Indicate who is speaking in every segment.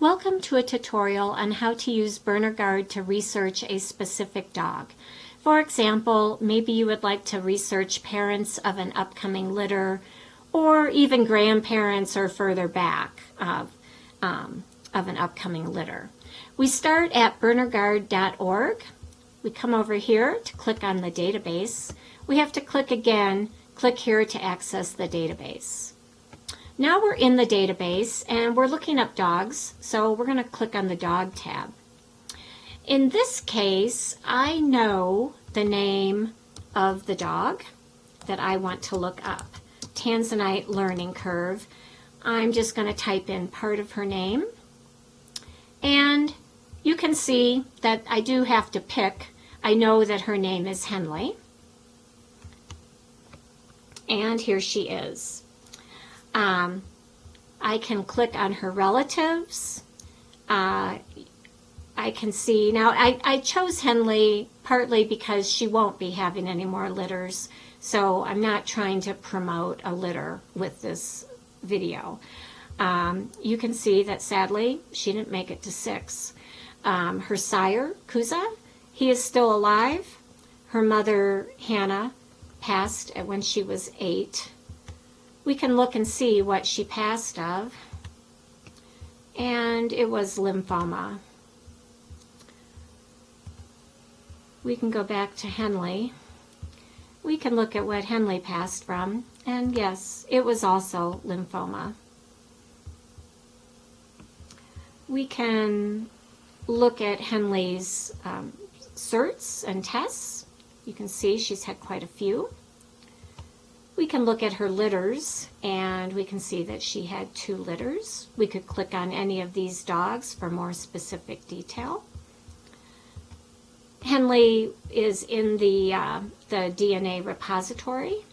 Speaker 1: Welcome to a tutorial on how to use Berner-Garde to research a specific dog. For example, maybe you would like to research parents of an upcoming litter, or even grandparents or further back of an upcoming litter. We start at Berner-Garde.org. We come over here to click on the database. We have to click here to access the database. Now we're in the database and we're looking up dogs, so we're going to click on the Dog tab. In this case, I know the name of the dog that I want to look up, Tanzanite Learning Curve. I'm just going to type in part of her name, and you can see that I do have to pick. I know that her name is Henley, and here she is. I can click on her relatives. I can see, now I chose Henley partly because she won't be having any more litters, so I'm not trying to promote a litter with this video. You can see that sadly she didn't make it to 6. Her sire, Kuza, he is still alive. Her mother, Hannah, passed when she was 8. We can look and see what she passed of, and it was lymphoma. We can go back to Henley. We can look at what Henley passed from, and yes, it was also lymphoma. We can look at Henley's certs and tests. You can see she's had quite a few. We can look at her litters, and we can see that she had 2 litters. We could click on any of these dogs for more specific detail. Henley is in the DNA repository.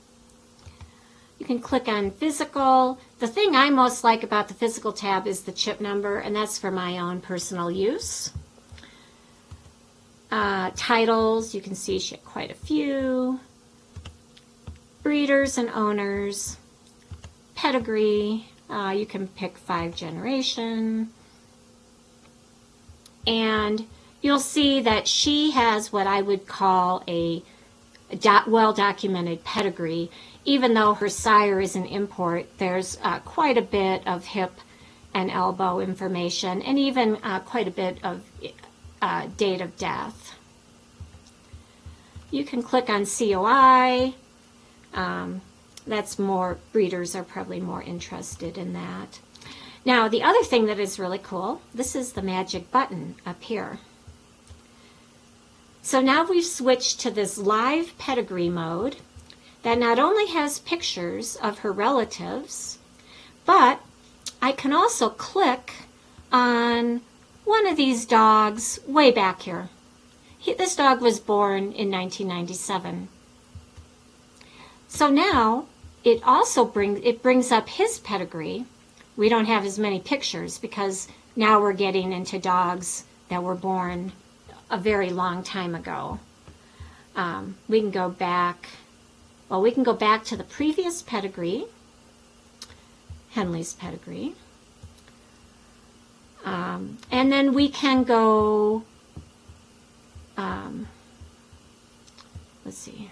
Speaker 1: You can click on physical. The thing I most like about the physical tab is the chip number, and that's for my own personal use. Titles, you can see she had quite a few. Breeders and owners. Pedigree, you can pick 5 generation. And you'll see that she has what I would call a well-documented pedigree. Even though her sire is an import, there's quite a bit of hip and elbow information, and even quite a bit of date of death. You can click on COI. That's more, breeders are probably more interested in that. Now, the other thing that is really cool, this is the magic button up here. So now we've switched to this live pedigree mode that not only has pictures of her relatives, but I can also click on one of these dogs way back here. This dog was born in 1997. So now it also brings up his pedigree. We don't have as many pictures because now we're getting into dogs that were born a very long time ago. We can go back, well, we can go back to the previous pedigree, Henley's pedigree. And then we can go, let's see,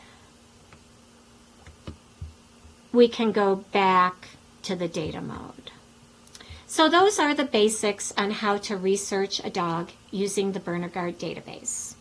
Speaker 1: we can go back to the data mode. So those are the basics on how to research a dog using the Berner-Garde database.